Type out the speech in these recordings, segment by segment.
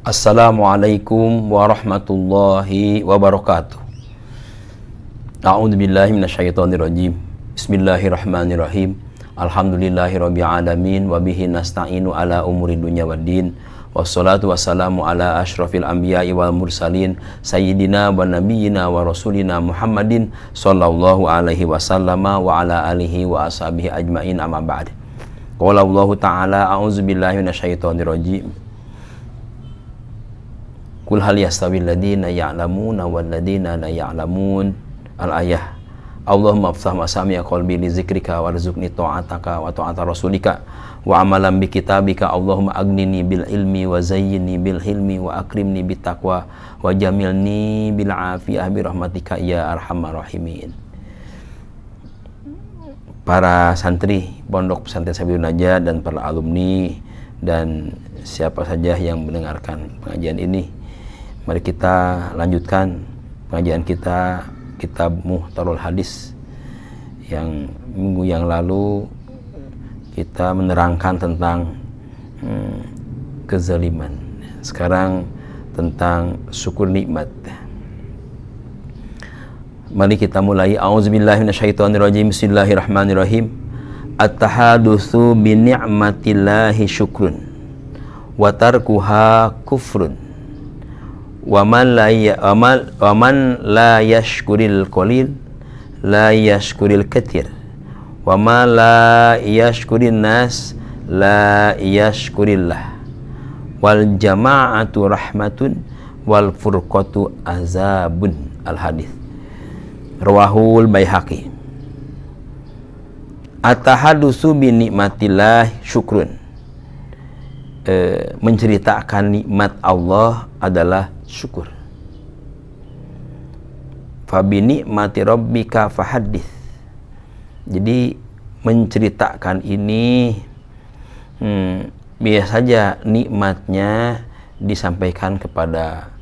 Assalamualaikum warahmatullahi wabarakatuh. A'udzubillahi minasyaitonirrajim. Bismillahirrahmanirrahim. Alhamdulillahirabbil alamin wa bihi nasta'inu ala umuri dunya waddin. Wassalatu wassalamu ala asyrafil anbiya'i wal mursalin sayyidina wa nabiyyina wa rasulina Muhammadin sallallahu alaihi wasallama wa ala alihi wa ashabihi ajmain, amma ba'd. Qala Allah ta'ala a'udzubillahi minasyaitonirrajim. Qul hal yastawil ladzina ya'lamuna wal ladzina la ya'lamun. Al-ayah. Allahumma aftah masami'a qalbi li zikrika warzuqni ta'ataka wa ta'ata rasulika wa amalan bi kitabika. Allahumma agnini bil ilmi wa zayyinni bil hilmi wa akrimni bit taqwa wa jamilni bil afiyah bi rahmatika ya arhamar rahimin. Para santri Pondok Pesantren Sabilun Najah dan para alumni dan siapa saja yang mendengarkan pengajian ini, mari kita lanjutkan pengajian kita Kitab Muhtarul Hadis yang minggu yang lalu kita menerangkan tentang kezaliman. Sekarang tentang syukur nikmat. Mari kita mulai. A'udzubillahi minasyaitonirrajim. Bismillahirrahmanirrahim. At-tahadutsu bi ni'matillahi syukrun wa tarkuha kufrun. Wa man la yashkuril qalil la yashkuril katsir wa ma la yashkurin nas la yashkurillah wal jama'atu rahmatun wal furqatu azabun. Al hadis rawahul Baihaqi. At-tahadutsu bi nikmatillah syukrun. Menceritakan nikmat Allah adalah syukur. Fabi nikmati rabbika fahaddits. Jadi menceritakan ini biasa saja nikmatnya disampaikan kepada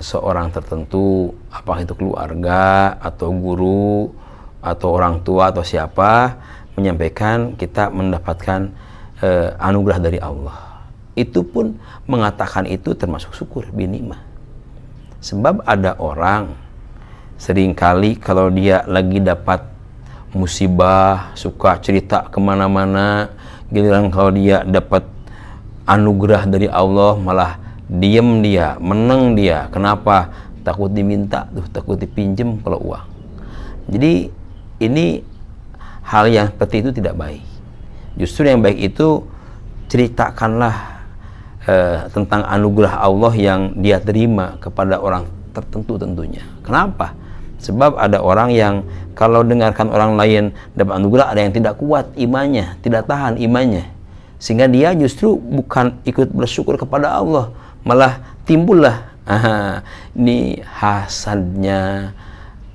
seseorang tertentu, apakah itu keluarga atau guru atau orang tua atau siapa, menyampaikan kita mendapatkan anugerah dari Allah. Itu pun mengatakan itu termasuk syukur binikmah. Sebab ada orang seringkali kalau dia lagi dapat musibah suka cerita kemana-mana, giliran kalau dia dapat anugerah dari Allah malah diem dia, meneng dia. Kenapa? Takut diminta tuh, takut dipinjem kalau uang. Jadi ini hal yang seperti itu tidak baik. Justru yang baik itu ceritakanlah tentang anugerah Allah yang dia terima kepada orang tertentu tentunya. Kenapa? Sebab ada orang yang kalau dengarkan orang lain dapat anugerah, ada yang tidak kuat imannya, tidak tahan imannya, sehingga dia justru bukan ikut bersyukur kepada Allah, malah timbullah ini hasadnya,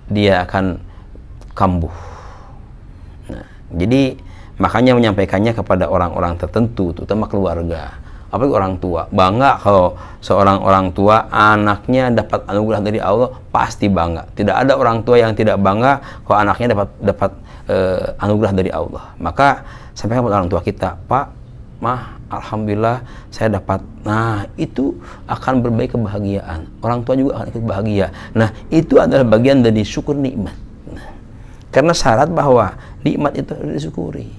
dia akan kambuh. Nah, jadi makanya menyampaikannya kepada orang-orang tertentu, terutama keluarga. Apalagi orang tua, bangga kalau seorang orang tua anaknya dapat anugerah dari Allah, pasti bangga. Tidak ada orang tua yang tidak bangga kalau anaknya dapat anugerah dari Allah. Maka sampaikan kepada orang tua kita, Pak, Mah, alhamdulillah saya dapat. Nah, itu akan berbagi kebahagiaan. Orang tua juga akan ikut bahagia. Nah, itu adalah bagian dari syukur nikmat. Nah, karena syarat bahwa nikmat itu harus disyukuri.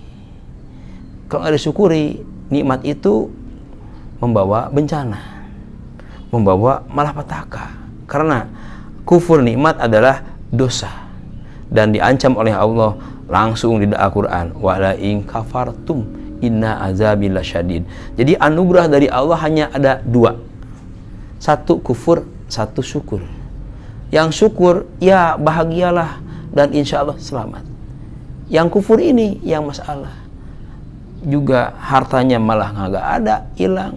Kalau nggak disyukuri, nikmat itu membawa bencana, membawa malapetaka. Karena kufur nikmat adalah dosa dan diancam oleh Allah langsung di Al-Quran, wala in kafartum inna azabi lasyadid. Jadi anugerah dari Allah hanya ada dua, satu kufur, satu syukur. Yang syukur ya bahagialah dan insya Allah selamat. Yang kufur ini yang masalah, juga hartanya malah nggak ada, hilang.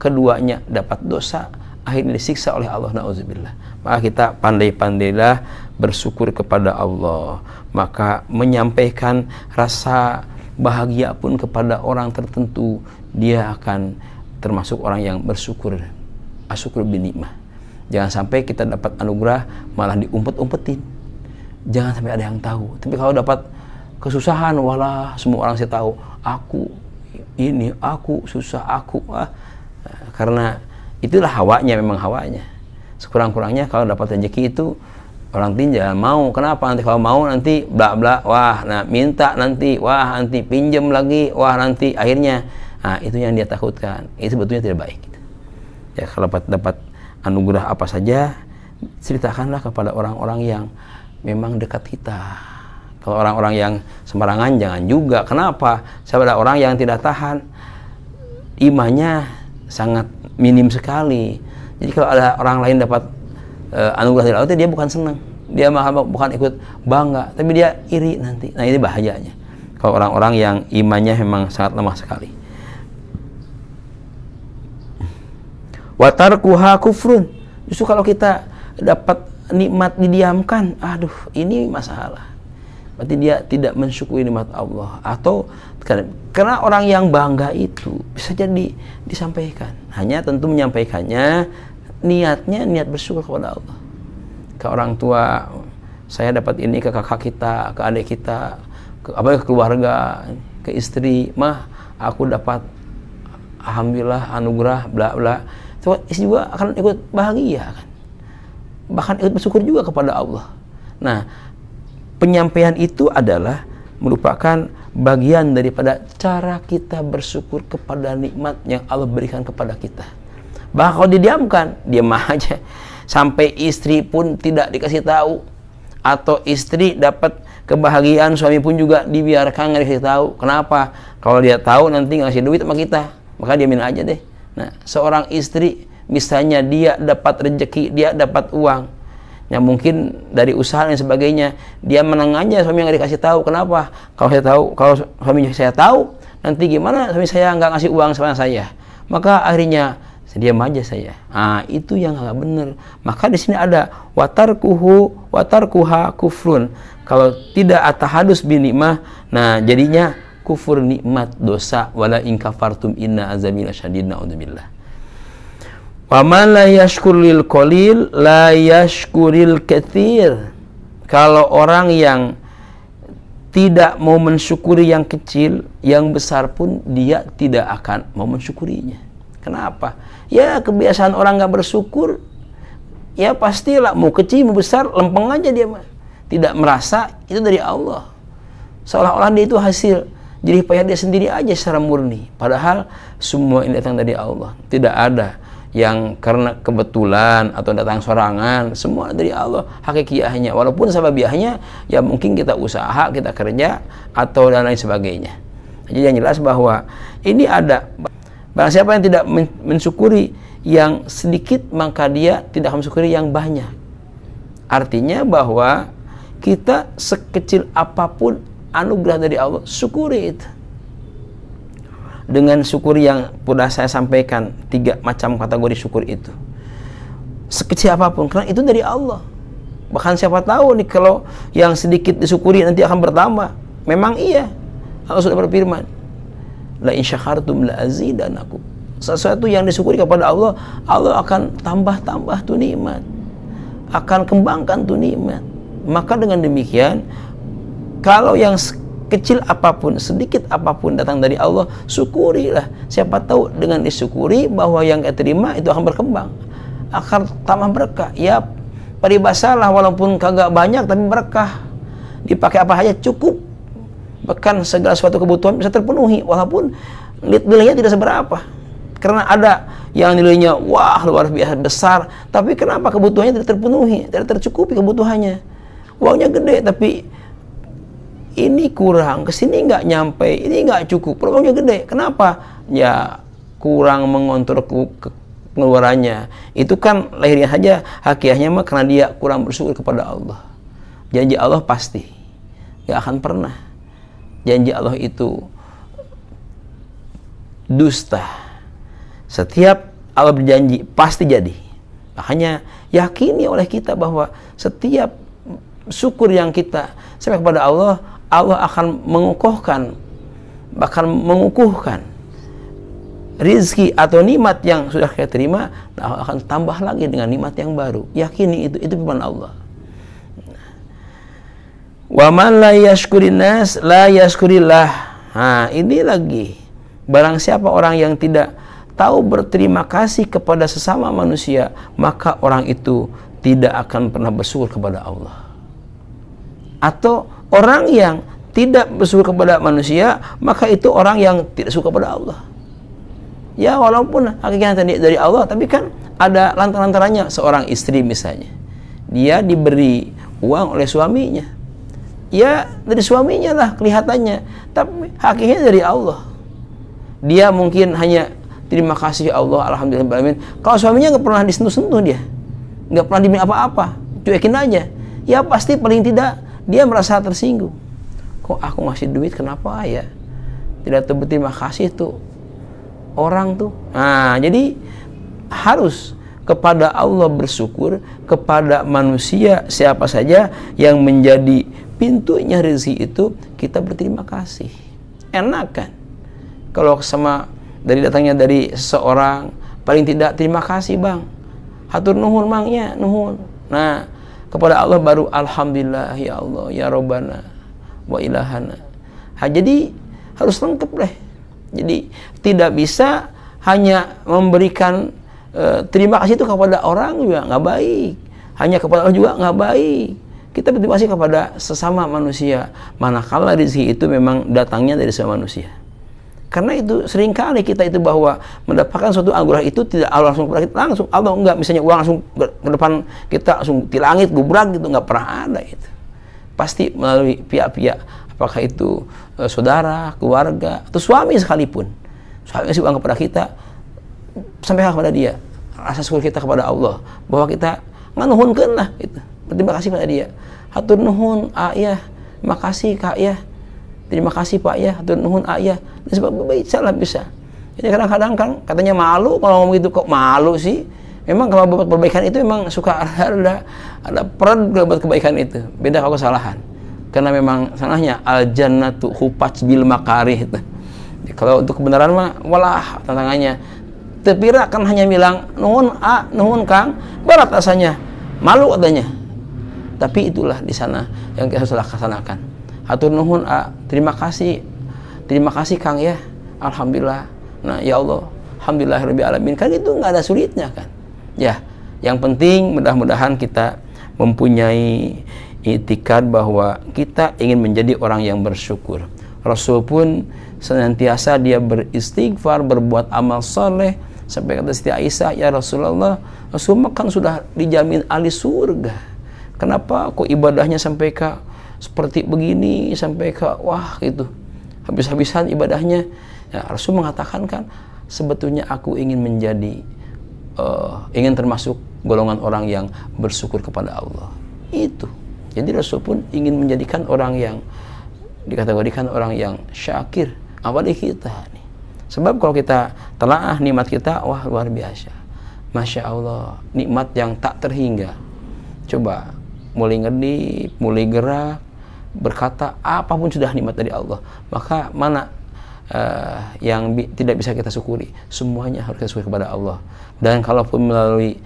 Keduanya dapat dosa, akhirnya disiksa oleh Allah, na'udzubillah. Maka kita pandai-pandailah bersyukur kepada Allah. Maka menyampaikan rasa bahagia pun kepada orang tertentu, dia akan termasuk orang yang bersyukur. Asyukur binikmah. Jangan sampai kita dapat anugerah malah diumpet-umpetin. Jangan sampai ada yang tahu. Tapi kalau dapat kesusahan, walah semua orang saya tahu, aku ini, aku susah, aku karena Itulah hawanya, memang hawanya. Sekurang-kurangnya kalau dapat rezeki itu orang jangan mau. Kenapa? Nanti kalau mau nanti bla bla, wah, nah minta nanti, wah nanti pinjam lagi, wah nanti akhirnya, nah itu yang dia takutkan. Itu sebetulnya tidak baik. Ya, kalau dapat anugerah apa saja, ceritakanlah kepada orang-orang yang memang dekat kita. Kalau orang-orang yang sembarangan jangan juga. Kenapa? Saya ada orang yang tidak tahan, imannya sangat minim sekali. Jadi kalau ada orang lain dapat anugerah dari Allah, dia bukan senang, dia malah bukan ikut bangga, tapi dia iri nanti. Nah ini bahayanya kalau orang-orang yang imannya memang sangat lemah sekali. Wa tarkuha kufrun. Justru kalau kita dapat nikmat didiamkan, aduh ini masalah. Berarti dia tidak mensyukuri nikmat Allah. Atau karena orang yang bangga itu bisa jadi disampaikan. Hanya tentu menyampaikannya niatnya niat bersyukur kepada Allah. Ke orang tua, saya dapat ini, ke kakak kita, ke adik kita, ke keluarga, ke istri, mah aku dapat alhamdulillah anugerah bla bla. Istri juga akan ikut bahagia kan. Bahkan ikut bersyukur juga kepada Allah. Nah, penyampaian itu adalah merupakan bagian daripada cara kita bersyukur kepada nikmat yang Allah berikan kepada kita. Bahkan kalau didiamkan, diam aja. Sampai istri pun tidak dikasih tahu. Atau istri dapat kebahagiaan, suami pun juga dibiarkan nggak dikasih tahu. Kenapa? Kalau dia tahu nanti ngasih duit sama kita, maka diamin aja deh. Nah, seorang istri misalnya dia dapat rezeki, dia dapat uang, yang mungkin dari usaha dan sebagainya, dia menang aja, suami nggak dikasih tahu. Kenapa? Kalau saya tahu, kalau suami saya tahu, nanti gimana suami saya nggak ngasih uang sama saya? Maka akhirnya diam aja saya. Ah, itu yang nggak benar. Maka di sini ada watarkuha kufrun. Kalau tidak atahadus binikmah, nah jadinya kufur nikmat, dosa. Wala in kafartum inna azabi lasyadid, naudzubillah. Wa man la yashkuril qalil la yashkuril katsir. Kalau orang yang tidak mau mensyukuri yang kecil, yang besar pun dia tidak akan mau mensyukurinya. Kenapa? Ya kebiasaan orang nggak bersyukur, ya pastilah mau kecil mau besar lempeng aja dia, tidak merasa itu dari Allah, seolah-olah dia itu hasil jerih payah dia sendiri aja secara murni. Padahal semua ini datang dari Allah, tidak ada yang karena kebetulan atau datang sorangan, semua dari Allah hakikiahnya. Walaupun sababiahnya ya mungkin kita usaha, kita kerja atau dan lain sebagainya. Jadi yang jelas bahwa ini ada. Barang siapa yang tidak mensyukuri yang sedikit, maka dia tidak mensyukuri yang banyak. Artinya bahwa kita sekecil apapun anugerah dari Allah, syukuri itu. Dengan syukur yang sudah saya sampaikan, 3 macam kategori syukur itu. Sekecil apapun, karena itu dari Allah. Bahkan siapa tahu nih kalau yang sedikit disyukuri nanti akan bertambah. Memang iya, Allah sudah berfirman, la in syakartum la azidanakum. Sesuatu yang disyukuri kepada Allah, Allah akan tambah-tambah tuh nikmat, akan kembangkan tuh nikmat. Maka dengan demikian, kalau yang kecil apapun, sedikit apapun datang dari Allah, syukurilah. Siapa tahu dengan disyukuri bahwa yang kita terima itu akan berkembang, akan tambah berkah. Ya peribasalah, walaupun kagak banyak tapi berkah. Dipakai apa aja cukup. Bahkan segala suatu kebutuhan bisa terpenuhi walaupun nilainya tidak seberapa. Karena ada yang nilainya wah luar biasa besar, tapi kenapa kebutuhannya tidak terpenuhi, tidak tercukupi kebutuhannya. Uangnya gede tapi ini kurang, kesini nggak nyampe, ini nggak cukup, uangnya gede. Kenapa? Ya kurang mengontrol pengeluarannya. Itu kan lahirnya saja, hakiahnya mah karena dia kurang bersyukur kepada Allah. Janji Allah pasti nggak akan pernah. Janji Allah itu dusta. Setiap Allah berjanji pasti jadi. Makanya yakini oleh kita bahwa setiap syukur yang kita sampai kepada Allah, Allah akan mengukuhkan, bahkan mengukuhkan rizki atau nikmat yang sudah kita terima, Allah akan tambah lagi dengan nikmat yang baru. Yakini itu firman Allah. Wa man la yashkurin nas la yashkurillah. Nah, ini lagi. Barang siapa orang yang tidak tahu berterima kasih kepada sesama manusia, maka orang itu tidak akan pernah bersyukur kepada Allah. Atau orang yang tidak bersyukur kepada manusia, maka itu orang yang tidak suka kepada Allah. Ya, walaupun hakikatnya dari Allah, tapi kan ada lantaran-lantarannya. Seorang istri misalnya, dia diberi uang oleh suaminya, ya dari suaminya lah kelihatannya, tapi hakikatnya dari Allah. Dia mungkin hanya terima kasih Allah, alhamdulillah. Kalau suaminya nggak pernah disentuh-sentuh, dia nggak pernah diminta apa-apa, cuekin aja, ya pasti paling tidak dia merasa tersinggung. Kok aku ngasih duit, kenapa ya tidak berterima kasih tuh orang tuh. Nah, jadi harus kepada Allah bersyukur, kepada manusia siapa saja yang menjadi pintunya rezeki itu kita berterima kasih. Enak kan kalau sama datangnya dari seseorang, paling tidak terima kasih bang, hatur nuhun mangnya, nuhun. Nah, kepada Allah baru alhamdulillah ya Allah ya Rabbana wa ilahana. Jadi harus lengkap deh. Jadi tidak bisa hanya memberikan terima kasih itu kepada orang juga nggak baik, hanya kepada Allah juga nggak baik. Kita berterima kasih kepada sesama manusia, manakala rezeki itu memang datangnya dari semua manusia. Karena itu seringkali kita itu bahwa mendapatkan suatu anugerah itu tidak Allah langsung kepada kita, langsung Allah enggak, misalnya uang langsung ke depan kita langsung di langit gubrak gitu, nggak pernah ada itu. Pasti melalui pihak-pihak, apakah itu saudara, keluarga, atau suami sekalipun. Suami ngasih uang kepada kita, sampaikan kepada dia rasa syukur kita kepada Allah bahwa kita nganuhunkeun lah gitu. Berterima kasih kepada dia. Hatur nuhun ayah, makasih kak ya. Terima kasih Pak ya, hatur nuhun ayah. Dan sebab salah bisa. Jadi kadang-kadang kan katanya malu kalau ngomong gitu, kok malu sih? Memang kalau buat perbaikan itu memang suka ada peran buat kebaikan itu. Beda kalau kesalahan. Karena memang salahnya al jannatu hufat bil makarih itu. Kalau untuk kebenaran mah walah tantangannya. Tepira kan hanya bilang nuhun a, nuhun kang, berat rasanya. Malu katanya. Tapi itulah di sana yang kita harus laksanakan. Hatur nuhun a, terima kasih kang ya, alhamdulillah. Nah ya Allah, alhamdulillahirabbil alamin. Kan itu nggak ada sulitnya kan. Ya, yang penting mudah-mudahan kita mempunyai itikad bahwa kita ingin menjadi orang yang bersyukur. Rasul pun senantiasa dia beristighfar, berbuat amal soleh. Sampai kata Siti Aisyah, ya Rasulullah, Rasul kan sudah dijamin ahli surga. Kenapa kok ibadahnya sampai ke seperti begini, sampai ke wah gitu, habis-habisan ibadahnya? Ya, Rasul mengatakan kan, sebetulnya aku ingin menjadi ingin termasuk golongan orang yang bersyukur kepada Allah. Itu. Jadi Rasul pun ingin menjadikan orang yang dikategorikan orang yang syakir. Apalagi kita nih. Sebab kalau kita telaah nikmat kita, wah luar biasa. Masya Allah, nikmat yang tak terhingga. Coba, mulai ngedip, mulai gerak, berkata, apapun sudah nikmat dari Allah. Maka mana yang tidak bisa kita syukuri? Semuanya harus kita syukuri kepada Allah. Dan kalaupun melalui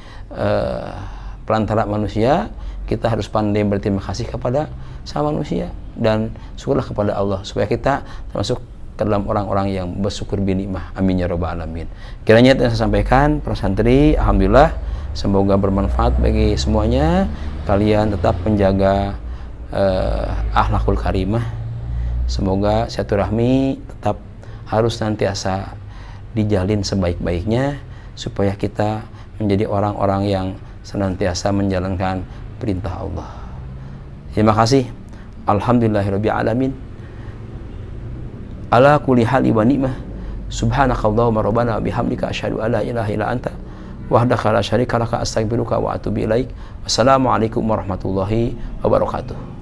perantara manusia, kita harus pandai berterima kasih kepada sama manusia dan syukurlah kepada Allah supaya kita termasuk ke dalam orang-orang yang bersyukur binikmah. Amin ya rabbal alamin. Kiranya yang saya sampaikan para santri, alhamdulillah semoga bermanfaat bagi semuanya. Kalian tetap menjaga akhlakul karimah. Semoga silaturahmi tetap harus nantiasa dijalin sebaik-baiknya supaya kita menjadi orang-orang yang senantiasa menjalankan perintah Allah. Terima kasih. Alhamdulillahirabbil alamin. Ala kulli hali wa ni'mah. Subhanakallahumma rabbana wa bihamdika asyhadu an la ilaha illa anta wahdaka la syarika laka astaghfiruka wa atubu ilaik. Wassalamualaikum warahmatullahi wabarakatuh.